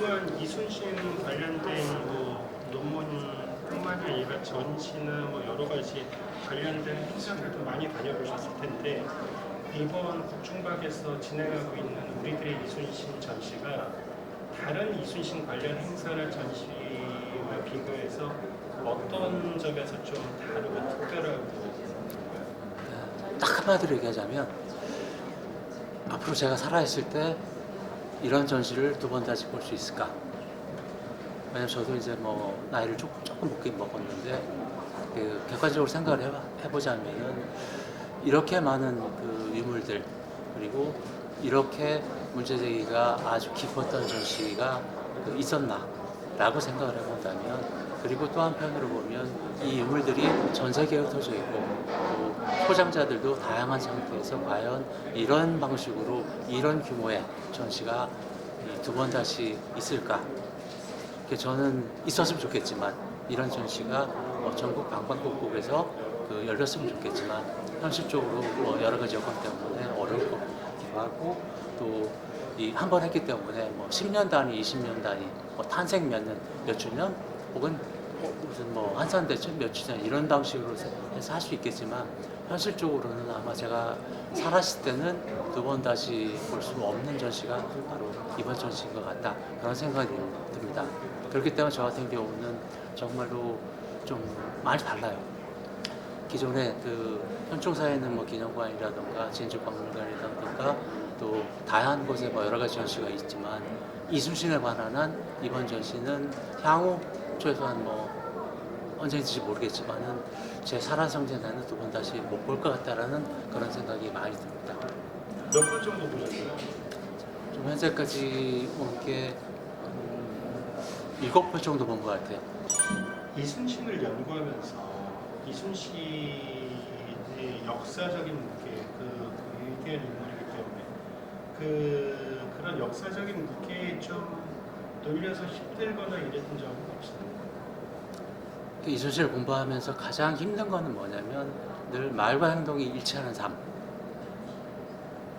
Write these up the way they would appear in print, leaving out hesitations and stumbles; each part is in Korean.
그동안 이순신 관련된 뭐 논문뿐만이 아니라 전시나 뭐 여러 가지 관련된 행사들도 많이 다녀보셨을 텐데 이번 국중박에서 진행하고 있는 우리들의 이순신 전시가 다른 이순신 관련 행사나 전시와 비교해서 어떤 점에서 좀 다르고 특별하고 딱 한마디로 얘기하자면 앞으로 제가 살아있을 때 이런 전시를 두 번 다시 볼 수 있을까? 왜냐면 저도 이제 뭐 나이를 조금 먹긴 먹었는데 객관적으로 생각을 해보자면은 이렇게 많은 그 유물들 그리고 이렇게 문제제기가 아주 깊었던 전시가 있었나 라고 생각을 해본다면 그리고 또 한편으로 보면 이 유물들이 전 세계에 흩어져 있고 또 소장자들도 다양한 상태에서 과연 이런 방식으로 이런 규모의 전시가 두 번 다시 있을까? 저는 있었으면 좋겠지만 이런 전시가 전국 방방곡곡에서 열렸으면 좋겠지만 현실적으로 여러 가지 여건 때문에 어려울 것 같기도 하고 또 한 번 했기 때문에 10년 단위, 20년 단위, 탄생 몇 주년 혹은 무슨 한산대첩 몇 주년 이런 방식으로 해서 할 수 있겠지만 현실적으로는 아마 제가 살았을 때는 두 번 다시 볼 수 없는 전시가 바로 이번 전시인 것 같다 그런 생각이 듭니다. 그렇기 때문에 저 같은 경우는 정말로 좀 많이 달라요. 기존에 현충사에 있는 기념관이라든가 진주박물관이라든가 또 다양한 곳에 여러 가지 전시가 있지만 이순신에 관한 한 이번 전시는 향후 최소한 언제인지 모르겠지만은 제 살아생전에는 두 번 다시 못 볼 것 같다라는 그런 생각이 많이 듭니다. 몇 번 정도 보셨어요? 좀 현재까지 온 게 7번 정도 본 것 같아요. 이순신을 연구하면서 이순신의 역사적인 무게, 위대한 인물이기 때문에 그런 역사적인 무게에 좀 놀려서 힘들거나 이랬던 적은 없어요. 이순신을 공부하면서 가장 힘든 거는 뭐냐면 늘 말과 행동이 일치하는 삶.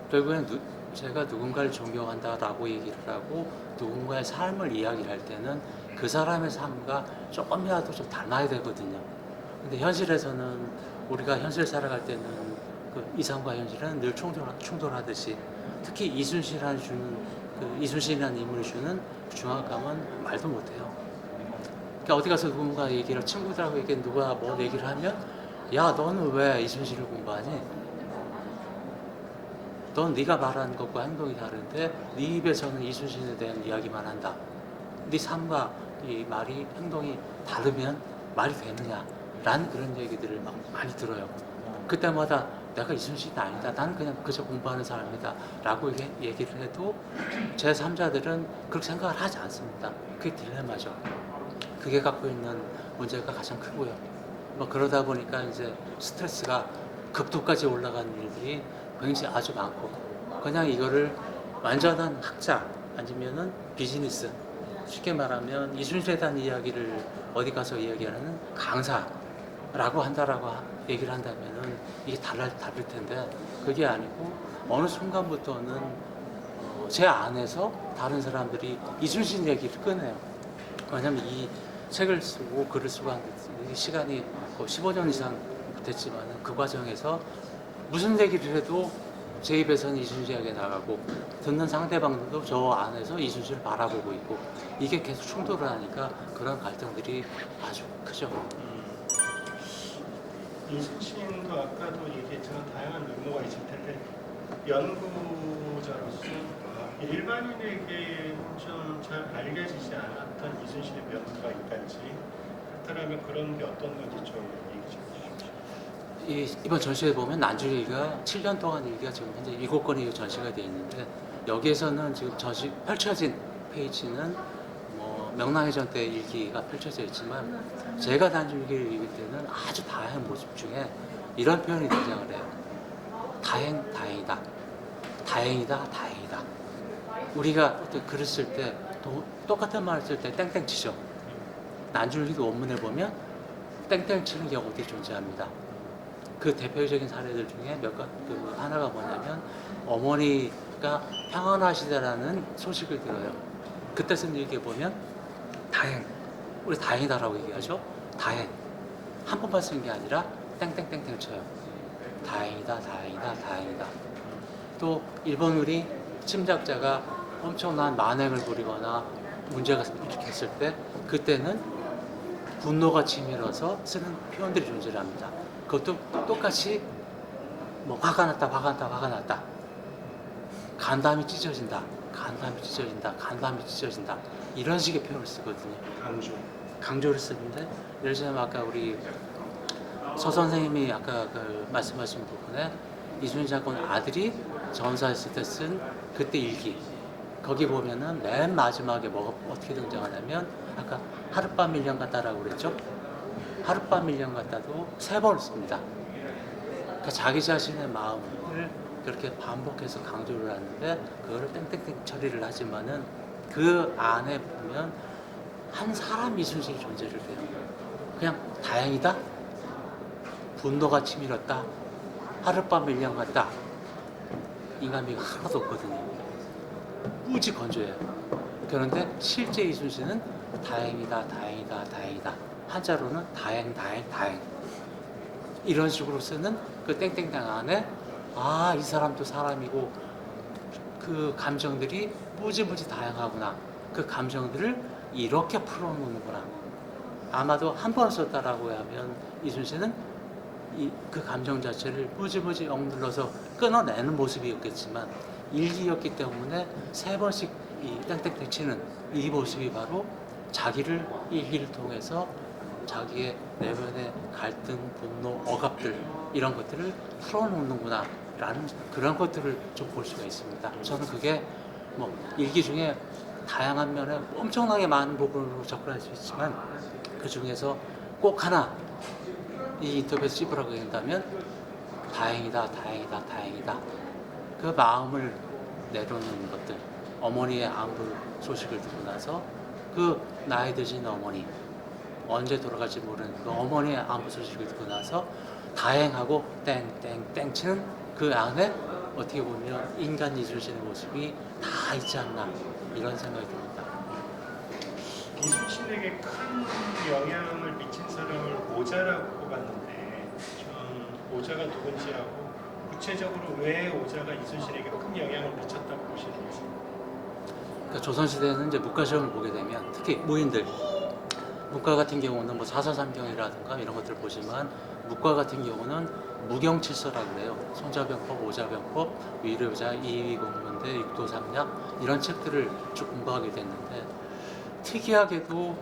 결국엔 제가 누군가를 존경한다라고 얘기를 하고 누군가의 삶을 이야기를 할 때는 그 사람의 삶과 조금이라도 좀 닮아야 되거든요. 근데 현실에서는 우리가 현실 살아갈 때는 이상과 현실은 늘 충돌하듯이 특히 이순신이라는 인물이 주는 중압감은 말도 못해요. 그러니까 어디 가서 누군가 친구들하고 누가 얘기를 하면 야 너는 왜 이순신을 공부하니? 넌 네가 말하는 것과 행동이 다른데 네 입에서는 이순신에 대한 이야기만 한다. 네 삶과 이 말이 행동이 다르면 말이 되느냐? 라는 그런 얘기들을 많이 들어요. 그때마다 내가 이순신이 아니다. 나는 그냥 그저 공부하는 사람이다. 라고 얘기를 해도 제 3자들은 그렇게 생각을 하지 않습니다. 그게 딜레마죠. 그게 갖고 있는 문제가 가장 크고요. 그러다 보니까 이제 스트레스가 극도까지 올라가는 일들이 굉장히 아주 많고 그냥 이거를 완전한 학자 아니면은 비즈니스 쉽게 말하면 이순신에 대한 이야기를 어디 가서 이야기하는 강사라고 얘기를 한다면은 이게 다를 텐데 그게 아니고 어느 순간부터는 제 안에서 다른 사람들이 이순신 얘기를 꺼내요. 왜냐면 이 책을 쓰고 글을 쓰고 한 시간이 15년 이상 됐지만 그 과정에서 무슨 얘기를 해도 제 입에서는 이순신 이야기가 나가고 듣는 상대방도 저 안에서 이순신을 바라보고 있고 이게 계속 충돌을 하니까 그런 갈등들이 아주 크죠. 이순신도 아까도 얘기했지만 다양한 면모가 있을 텐데 연구자로서 일반인에게 좀 잘 알려지지 않았던 이순신의 면모가 있다든지 그렇다면 그런 게 어떤 건지 좀 얘기 좀 해주십시오. 이번 전시에 보면 난주일기가 7년 동안 일기가 지금 현재 7건이 전시가 되어 있는데 여기에서는 지금 전시 펼쳐진 페이지는 명랑해전 때 일기가 펼쳐져 있지만 제가 난주일기를 읽을 때는 아주 다양한 모습 중에 이런 표현이 등장을 해요. 다행이다. 다행이다. 우리가 글을 쓸 때 똑같은 말을 쓸 때 땡땡 치죠. 난주일기도 원문에 보면 땡땡 치는 경우들이 존재합니다. 그 대표적인 사례들 중에 하나가 뭐냐면 어머니가 평안하시다라는 소식을 들어요. 그때 쓴 얘기에 보면 다행, 우리 다행이다라고 얘기하죠. 다행. 한 번만 쓴 게 아니라 땡땡땡땡 쳐요. 다행이다, 다행이다, 다행이다. 또 일본어리 침략자가 엄청난 만행을 부리거나 문제가 일으켰을 때 그때는 분노가 치밀어서 쓰는 표현들이 존재합니다. 그것도 똑같이 뭐 화가 났다, 화가 났다, 화가 났다. 간담이 찢어진다, 간담이 찢어진다, 간담이 찢어진다. 이런 식의 표현을 쓰거든요. 강조를 쓰는데 예를 들면 아까 우리 서 선생님이 아까 그 말씀하신 부분에 이순신 장군 아들이 전사했을 때 쓴 그때 일기 거기 보면은 맨 마지막에 뭐가 어떻게 등장하냐면 아까 하룻밤 1년 같다라고 그랬죠. 하룻밤 1년 같다도 3번 씁니다. 그러니까 자기 자신의 마음을 그렇게 반복해서 강조를 하는데 그거를 땡땡땡 처리를 하지만은 그 안에 보면 한 사람 이순신이 존재를 해요. 그냥 다행이다. 분노가 치밀었다. 하룻밤 1년 같다. 인간미가 하나도 없거든요. 무지 건조해요. 그런데 실제 이순신은 다행이다, 다행이다, 다행이다. 한자로는 다행, 다행, 다행. 이런 식으로 쓰는 그 땡땡땡 안에 아, 이 사람도 사람이고 그 감정들이 무지무지 다양하구나. 그 감정들을 이렇게 풀어놓는구나. 아마도 한 번 썼다라고 하면 이순신은 그 감정 자체를 무지무지 억눌러서 끊어내는 모습이었겠지만 일기였기 때문에 3번씩 이 땡땡땡 치는 이 모습이 바로 자기를 일기를 통해서 자기의 내면의 갈등, 분노, 억압들 이런 것들을 풀어놓는구나 라는 그런 것들을 좀 볼 수가 있습니다. 저는 그게 뭐 일기 중에 다양한 면에 엄청나게 많은 부분으로 접근할 수 있지만 그 중에서 꼭 하나 이 인터뷰에서 찝으라고 한다면 다행이다, 다행이다, 다행이다. 그 마음을 내려놓는 것들 어머니의 안부 소식을 듣고 나서 그 나이 드신 어머니 언제 돌아갈지 모르는 그 어머니의 안부 소식을 듣고 나서 다행하고 땡땡땡 치는 그 안에 어떻게 보면 인간 이순신의 모습이 다 있지 않나 이런 생각이 듭니다. 이순신에게 큰 영향을 미친 사람을 오자라고 꼽았는데 전 오자가 누군지 하고 구체적으로 왜 오자가 이순신에게 큰 영향을 미쳤다고 보시는지. 그러니까 조선시대에는 이제 문과 시험을 보게 되면 특히 무인들 문과 같은 경우는 뭐 사사삼경이라든가 이런 것들을 보지만 문과 같은 경우는 무경칠서라고 그래요. 손자병법, 오자병법, 위례오자, 이위공문대, 육도삼약 이런 책들을 쭉 공부하게 됐는데 특이하게도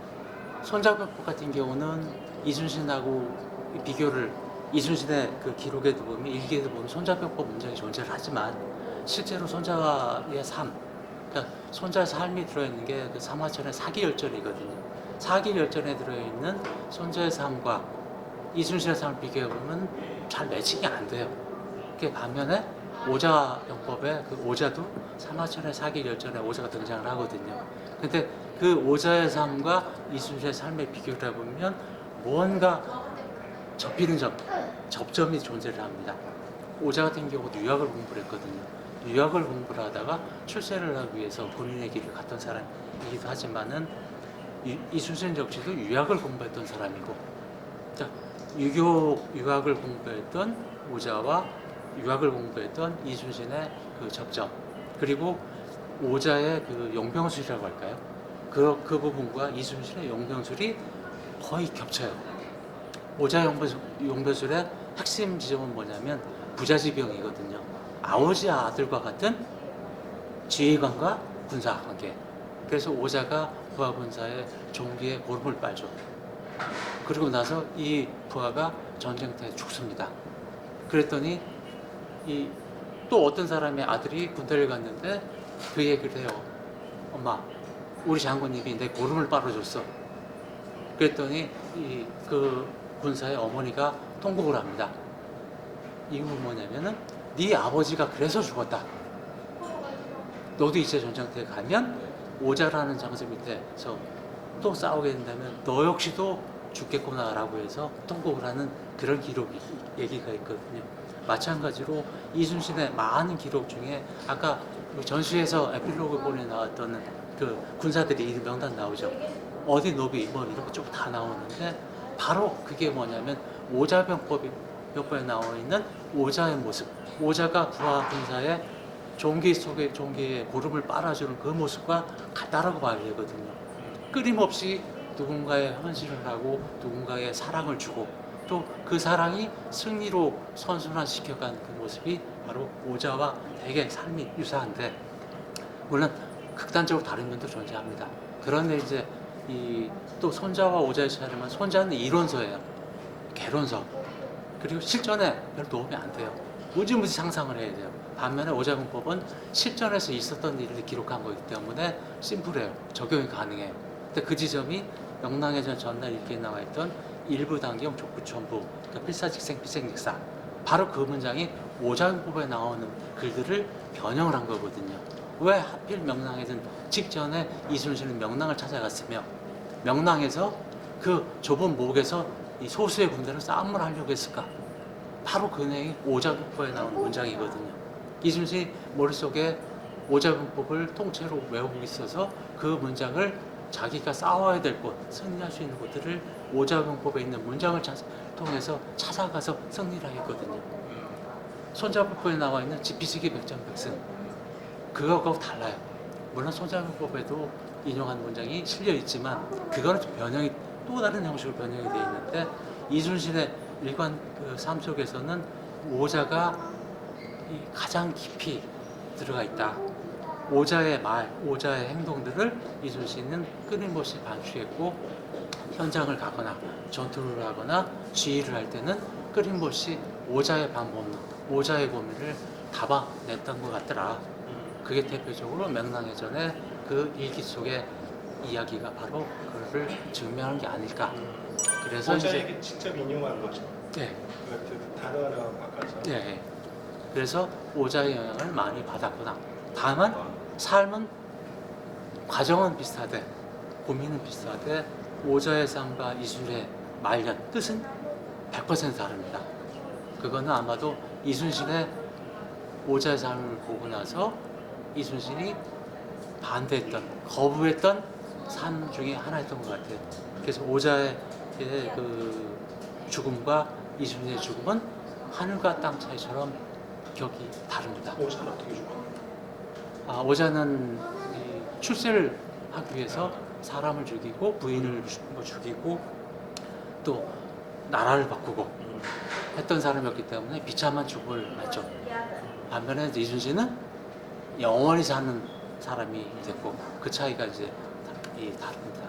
손자병법 같은 경우는 이순신하고 비교를 이순신의 그 기록에도 보면 일기에도 보면 손자병법 문장이 존재를 하지만 실제로 손자의 삶, 그러니까 손자의 삶이 들어있는 게 그 삼화천의 사기열전이거든요. 사기열전에 들어있는 손자의 삶과 이순신의 삶을 비교해보면 잘 매칭이 안 돼요. 그 반면에 오자병법에 그 오자도 삼화천의 사기열전에 오자가 등장을 하거든요. 근데 그 오자의 삶과 이순신의 삶에 비교를 해보면 뭔가 접히는 접점이 존재를 합니다. 오자 같은 경우도 유학을 공부를 했거든요. 유학을 공부를 하다가 출세를 하기 위해서 본인의 길을 갔던 사람이기도 하지만은 이순신 역시도 유학을 공부했던 사람이고, 자, 유학을 공부했던 오자와 유학을 공부했던 이순신의 그 접점, 그리고 오자의 그 용병술이라고 할까요? 그 부분과 이순신의 용병술이 거의 겹쳐요. 오자 용병술의 핵심 지점은 뭐냐면 부자지병이거든요. 아버지 아들과 같은 지휘관과 군사 관계. 그래서 오자가 부하 군사의 종기에 고름을 빨죠. 그리고 나서 이 부하가 전쟁터에 죽습니다. 그랬더니 또 어떤 사람의 아들이 군대를 갔는데 그 얘기를 해요. 엄마, 우리 장군님이 내 고름을 빨아줬어. 그랬더니 그 군사의 어머니가 통곡을 합니다. 이유는 뭐냐면은 네 아버지가 그래서 죽었다. 너도 이제 전쟁터에 가면 오자라는 장수 밑에서 또 싸우게 된다면 너 역시도 죽겠구나라고 해서 통곡을 하는 그런 얘기가 있거든요. 마찬가지로 이순신의 많은 기록 중에 아까 전시에서 에필로그 본에 나왔던 그 군사들이 이 명단 나오죠. 어디 노비 뭐 이렇게 쭉 다 나오는데 바로 그게 뭐냐면 오자병법에 나와 있는 오자의 모습. 오자가 부하 군사의 종기 속에 종기에 고름을 빨아주는 그 모습과 같다라고 봐야 되거든요. 끊임없이 누군가의 헌신을 하고 누군가의 사랑을 주고 또 그 사랑이 승리로 선순환시켜간 그 모습이 바로 오자와 되게 삶이 유사한데 물론 극단적으로 다른 면도 존재합니다. 그런데 이제 이 또 손자와 오자의 차이는 손자는 이론서예요. 개론서. 그리고 실전에 별 도움이 안 돼요. 무지무지 상상을 해야 돼요. 반면에 오자분법은 실전에서 있었던 일을 기록한 거기 때문에 심플해요. 적용이 가능해요. 근데 그 지점이 명랑해전 전날 읽기에 나와 있던 일부 단경 족구천부 그러니까 필사직생 필생직사 바로 그 문장이 오자분법에 나오는 글들을 변형을 한 거거든요. 왜 하필 명랑해전 직전에 이순신은 명랑을 찾아갔으며 명랑에서 그 좁은 목에서 이 소수의 군대를 싸움을 하려고 했을까? 바로 그 내용이 오자분법에 나오는 문장이거든요. 이순신이 머릿속에 오자분법을 통째로 외우고 있어서 그 문장을 자기가 싸워야 될 곳, 승리할 수 있는 곳들을 오자분법에 있는 문장을 통해서 찾아가서 승리를 하겠거든요. 손자분법에 나와 있는 지피지기 백전백승 그거하고 달라요. 물론 손자분법에도 인용한 문장이 실려 있지만 그거는 좀 변형이 또 다른 형식으로 변형이 되어 있는데 이순신의 일관 그 삶 속에서는 오자가 가장 깊이 들어가 있다. 오자의 말, 오자의 행동들을 이순신은 끊임없이 반추했고 현장을 가거나 전투를 하거나 지휘를 할 때는 끊임없이 오자의 반복, 오자의 고민을 담아냈던 것 같더라. 그게 대표적으로 명랑해전의 그 일기 속의 이야기가 바로 그를 증명하는 게 아닐까. 그래서 오자에게 직접 인용한 거죠. 네. 그 단어 하나 바꿔서. 네. 그래서 오자의 영향을 많이 받았구나. 다만 삶은 과정은 비슷하되 고민은 비슷하되 오자의 삶과 이순신의 말년 뜻은 100% 다릅니다. 그거는 아마도 이순신의 오자의 삶을 보고 나서 이순신이 반대했던 거부했던 삶 중에 하나였던 것 같아요. 그래서 오자의 그 죽음과 이순신의 죽음은 하늘과 땅 차이처럼 격이 다릅니다. 오자는 어떻게 죽어? 오자는 출세를 하기 위해서 사람을 죽이고 부인을 죽이고 또 나라를 바꾸고 했던 사람이었기 때문에 비참한 죽음을 맞죠. 반면에 이순신은 영원히 사는 사람이 됐고 그 차이가 이제 다릅니다.